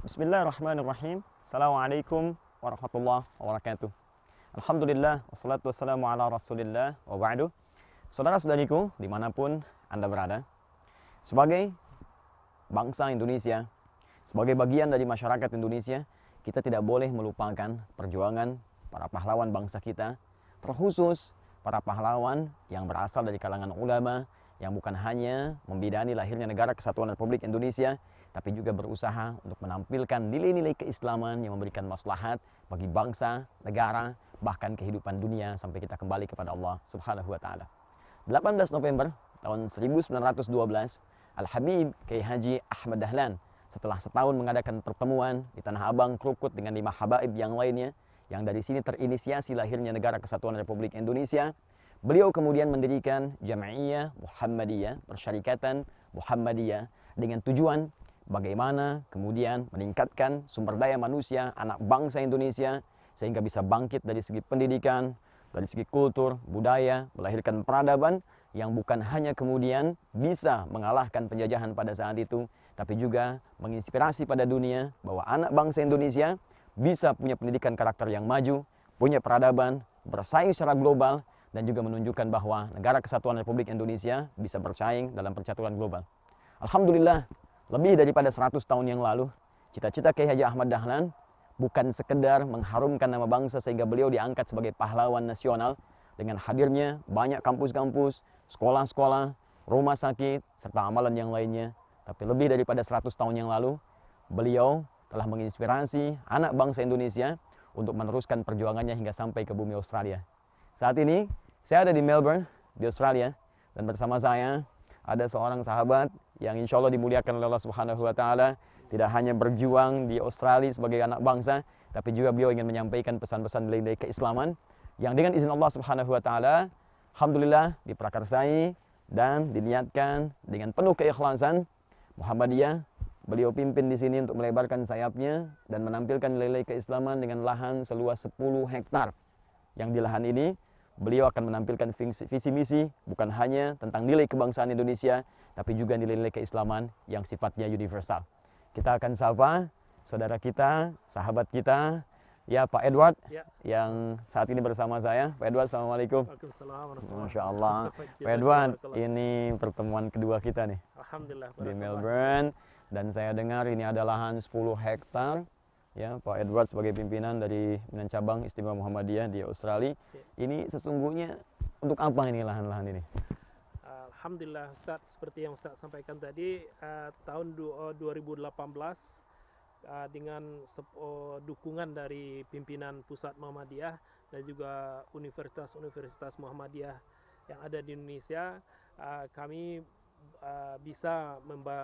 Bismillahirrahmanirrahim. Assalamualaikum warahmatullahi wabarakatuh. Alhamdulillah, wassalatu wassalamu ala rasulillah wa ba'du. Saudara-saudariku, dimanapun Anda berada, sebagai bangsa Indonesia, sebagai bagian dari masyarakat Indonesia, kita tidak boleh melupakan perjuangan para pahlawan bangsa kita, terkhusus para pahlawan yang berasal dari kalangan ulama, yang bukan hanya membidani lahirnya negara kesatuan Republik Indonesia, tapi juga berusaha untuk menampilkan nilai-nilai keislaman yang memberikan maslahat bagi bangsa, negara, bahkan kehidupan dunia sampai kita kembali kepada Allah Subhanahu wa taala. 18 November tahun 1912, Al-Habib Kiai Haji Ahmad Dahlan setelah setahun mengadakan pertemuan di Tanah Abang, Krukut dengan 5 habaib yang lainnya, yang dari sini terinisiasi lahirnya negara kesatuan Republik Indonesia, beliau kemudian mendirikan Jam'iyah Muhammadiyah, Persyarikatan Muhammadiyah, dengan tujuan bagaimana kemudian meningkatkan sumber daya manusia, anak bangsa Indonesia, sehingga bisa bangkit dari segi pendidikan, dari segi kultur, budaya, melahirkan peradaban yang bukan hanya kemudian bisa mengalahkan penjajahan pada saat itu, tapi juga menginspirasi pada dunia bahwa anak bangsa Indonesia bisa punya pendidikan karakter yang maju, punya peradaban, bersaing secara global, dan juga menunjukkan bahwa negara kesatuan Republik Indonesia bisa bersaing dalam percaturan global. Alhamdulillah, lebih daripada 100 tahun yang lalu, cita-cita Kiai Haji Ahmad Dahlan bukan sekedar mengharumkan nama bangsa sehingga beliau diangkat sebagai pahlawan nasional dengan hadirnya banyak kampus-kampus, sekolah-sekolah, rumah sakit, serta amalan yang lainnya. Tapi lebih daripada 100 tahun yang lalu, beliau telah menginspirasi anak bangsa Indonesia untuk meneruskan perjuangannya hingga sampai ke bumi Australia. Saat ini, saya ada di Melbourne, di Australia, dan bersama saya ada seorang sahabat yang insya Allah dimuliakan oleh Allah Subhanahu wa taala, tidak hanya berjuang di Australia sebagai anak bangsa, tapi juga beliau ingin menyampaikan pesan-pesan nilai-nilai keislaman yang dengan izin Allah Subhanahu wa taala alhamdulillah diprakarsai dan diniatkan dengan penuh keikhlasan Muhammadiyah. Beliau pimpin di sini untuk melebarkan sayapnya dan menampilkan nilai-nilai keislaman dengan lahan seluas 10 hektar. Yang di lahan ini beliau akan menampilkan visi misi bukan hanya tentang nilai kebangsaan Indonesia, tapi juga nilai-nilai keislaman yang sifatnya universal. Kita akan sapa saudara kita, sahabat kita, ya Pak Edward, ya, yang saat ini bersama saya. Pak Edward, assalamualaikum. Waalaikumsalam. Masya Allah. Pak Edward, ini pertemuan kedua kita nih. Alhamdulillah. Di Melbourne, dan saya dengar ini ada lahan 10 hektar. Ya, Pak Edward sebagai pimpinan dari Cabang Istimewa Muhammadiyah di Australia. Ini sesungguhnya untuk apa ini lahan-lahan ini? Alhamdulillah Ustaz, seperti yang Ustaz sampaikan tadi, tahun 2018 dengan dukungan dari pimpinan Pusat Muhammadiyah dan juga universitas-universitas Muhammadiyah yang ada di Indonesia, kami bisa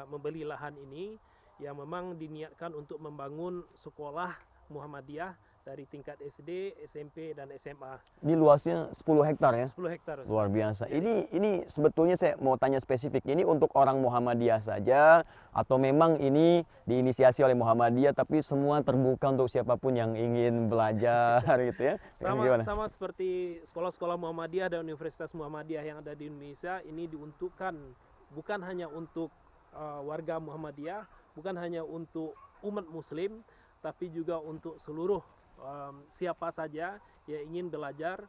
membeli lahan ini yang memang diniatkan untuk membangun sekolah Muhammadiyah dari tingkat SD, SMP, dan SMA. Ini luasnya 10 hektar ya? 10 hektar. Luar biasa. Ini sebetulnya saya mau tanya spesifik. Ini untuk orang Muhammadiyah saja atau memang ini diinisiasi oleh Muhammadiyah tapi semua terbuka untuk siapapun yang ingin belajar gitu ya? Sama seperti sekolah-sekolah Muhammadiyah dan Universitas Muhammadiyah yang ada di Indonesia, ini diuntukkan bukan hanya untuk warga Muhammadiyah, bukan hanya untuk umat muslim, tapi juga untuk seluruh siapa saja yang ingin belajar,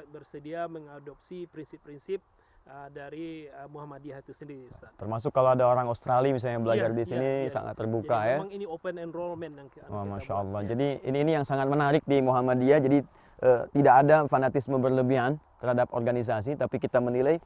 bersedia mengadopsi prinsip-prinsip dari Muhammadiyah itu sendiri, Ustaz. Termasuk kalau ada orang Australia misalnya belajar di sini sangat terbuka. Jadi ya. memang ini open enrollment yang kita Masya Allah. buat. Jadi ini yang sangat menarik di Muhammadiyah. Jadi tidak ada fanatisme berlebihan terhadap organisasi, tapi kita menilai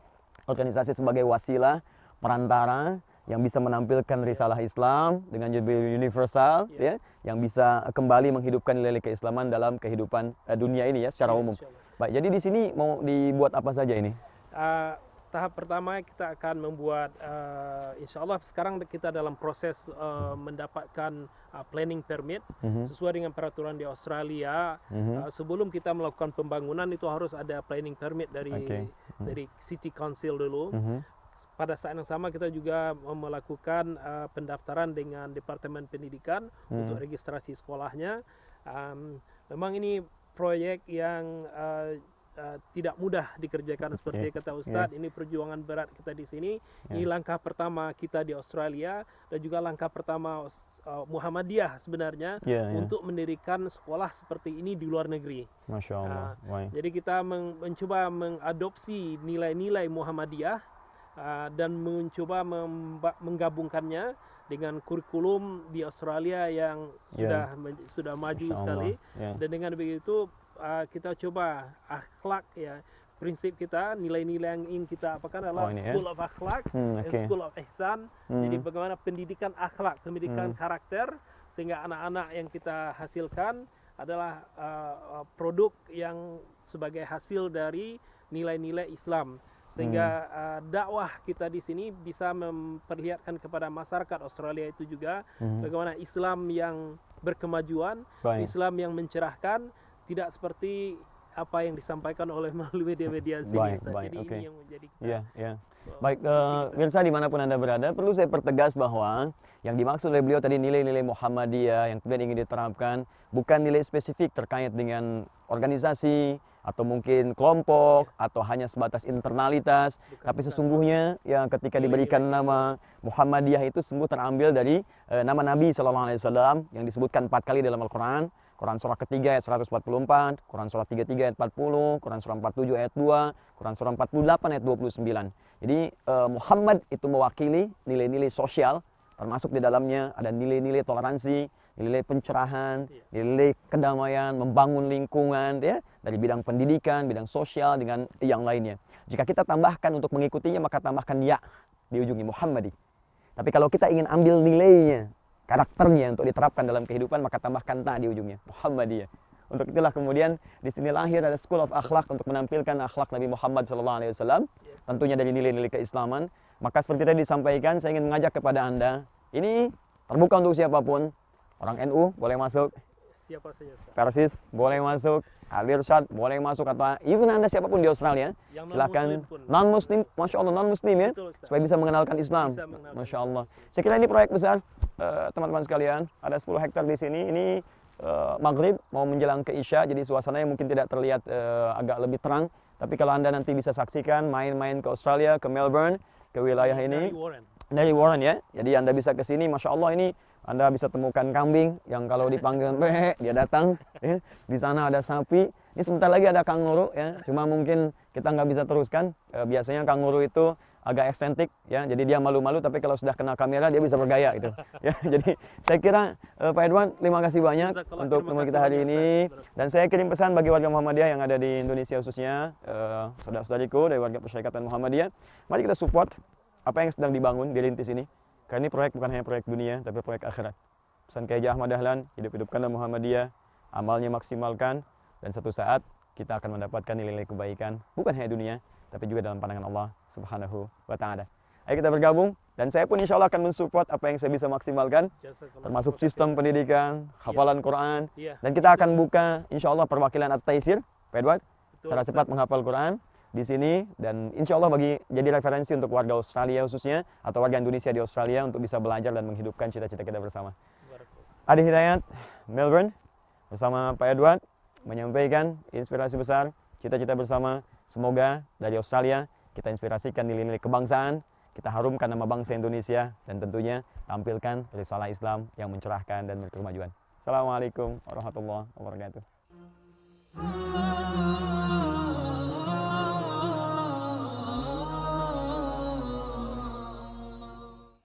organisasi sebagai wasilah, perantara yang bisa menampilkan risalah Islam dengan universal, ya, yang bisa kembali menghidupkan nilai keislaman dalam kehidupan dunia ini ya secara umum. Baik, jadi di sini mau dibuat apa saja ini? Tahap pertama kita akan membuat, insya Allah sekarang kita dalam proses mendapatkan planning permit sesuai dengan peraturan di Australia. Sebelum kita melakukan pembangunan itu harus ada planning permit dari City Council dulu. Pada saat yang sama kita juga melakukan pendaftaran dengan Departemen Pendidikan untuk registrasi sekolahnya. Memang ini proyek yang tidak mudah dikerjakan seperti kata Ustadz. Ini perjuangan berat kita di sini. Ini langkah pertama kita di Australia dan juga langkah pertama Muhammadiyah sebenarnya untuk mendirikan sekolah seperti ini di luar negeri. Masya Allah. Jadi kita mencoba mengadopsi nilai-nilai Muhammadiyah dan mencoba menggabungkannya dengan kurikulum di Australia yang sudah maju sekali. Dan dengan begitu kita coba akhlak, ya, prinsip kita, nilai-nilai yang ingin kita apakan adalah School of Akhlak dan School of Ihsan. Jadi bagaimana pendidikan akhlak, pendidikan karakter, sehingga anak-anak yang kita hasilkan adalah produk yang sebagai hasil dari nilai-nilai Islam. Sehingga dakwah kita di sini bisa memperlihatkan kepada masyarakat Australia itu juga bagaimana Islam yang berkemajuan, Islam yang mencerahkan, tidak seperti apa yang disampaikan oleh melalui media-media sini. Jadi ini yang menjadi kita. Baik, pemirsa dimanapun Anda berada, perlu saya pertegas bahwa yang dimaksud oleh beliau tadi nilai-nilai Muhammadiyah yang kemudian ingin diterapkan bukan nilai spesifik terkait dengan organisasi atau mungkin kelompok atau hanya sebatas internalitas, tapi sesungguhnya yang ketika diberikan nama Muhammadiyah itu sungguh terambil dari nama Nabi SAW yang disebutkan 4 kali dalam Al-Quran. Quran surah ketiga ayat 144, Quran surah 33 ayat 40, Quran surah 47 ayat 2, Quran surah 48 ayat 29. Jadi Muhammad itu mewakili nilai-nilai sosial, termasuk di dalamnya ada nilai-nilai toleransi, nilai pencerahan, nilai kedamaian, membangun lingkungan, ya, dari bidang pendidikan, bidang sosial dengan yang lainnya. Jika kita tambahkan untuk mengikutinya, maka tambahkan ya di ujungnya Muhammadi. Tapi kalau kita ingin ambil nilainya, karakternya untuk diterapkan dalam kehidupan, maka tambahkan ta di ujungnya Muhammadiyah. Untuk itulah kemudian di sini lahir ada School of Akhlak untuk menampilkan akhlak Nabi Muhammad SAW, tentunya dari nilai-nilai keislaman. Maka seperti tadi disampaikan, saya ingin mengajak kepada Anda, ini terbuka untuk siapapun. Orang NU boleh masuk, siapa saja, Persis boleh masuk, Al-Irsyad boleh masuk, atau even Anda siapapun di Australia, silahkan. Non-Muslim, Masya Allah, non-Muslim ya, supaya bisa mengenalkan Islam. Masya Allah. Saya kira ini proyek besar, teman-teman sekalian. Ada 10 hektar di sini. Ini maghrib mau menjelang ke Isya, jadi suasananya mungkin tidak terlihat agak lebih terang. Tapi kalau Anda nanti bisa saksikan main-main ke Australia, ke Melbourne, ke wilayah ini dari Warren ya. Jadi Anda bisa ke sini, Masya Allah, ini Anda bisa temukan kambing yang kalau dipanggil dia datang. Ya. Di sana ada sapi. Ini sebentar lagi ada kanguru ya. Cuma mungkin kita nggak bisa teruskan. Biasanya kanguru itu agak eksentik ya. Jadi dia malu-malu, tapi kalau sudah kena kamera dia bisa bergaya gitu. Ya, jadi saya kira Pak Edwan, terima kasih banyak untuk teman kita hari ini. Dan saya kirim pesan bagi warga Muhammadiyah yang ada di Indonesia khususnya, saudara-saudariku dari warga Persyarikatan Muhammadiyah. Mari kita support apa yang sedang dibangun, dirintis ini. Karena ini proyek bukan hanya proyek dunia, tapi proyek akhirat. Pesan Kiai Ahmad Dahlan, hidup-hidupkanlah Muhammadiyah, amalnya maksimalkan, dan satu saat kita akan mendapatkan nilai-nilai kebaikan, bukan hanya dunia, tapi juga dalam pandangan Allah Subhanahu wa Ta'ala. Ayo kita bergabung, dan saya pun insya Allah akan mensupport apa yang saya bisa maksimalkan, termasuk sistem pendidikan, hafalan Quran, dan kita akan buka insya Allah perwakilan At-Taisir, Pak Edward, secara cepat menghafal Quran di sini, dan insya Allah jadi referensi untuk warga Australia khususnya atau warga Indonesia di Australia untuk bisa belajar dan menghidupkan cita-cita kita bersama. Adi Hidayat, Melbourne, bersama Pak Edward menyampaikan inspirasi besar, cita-cita bersama. Semoga dari Australia kita inspirasikan nilai-nilai kebangsaan, kita harumkan nama bangsa Indonesia, dan tentunya tampilkan risalah Islam yang mencerahkan dan berkemajuan. Assalamualaikum warahmatullahi wabarakatuh.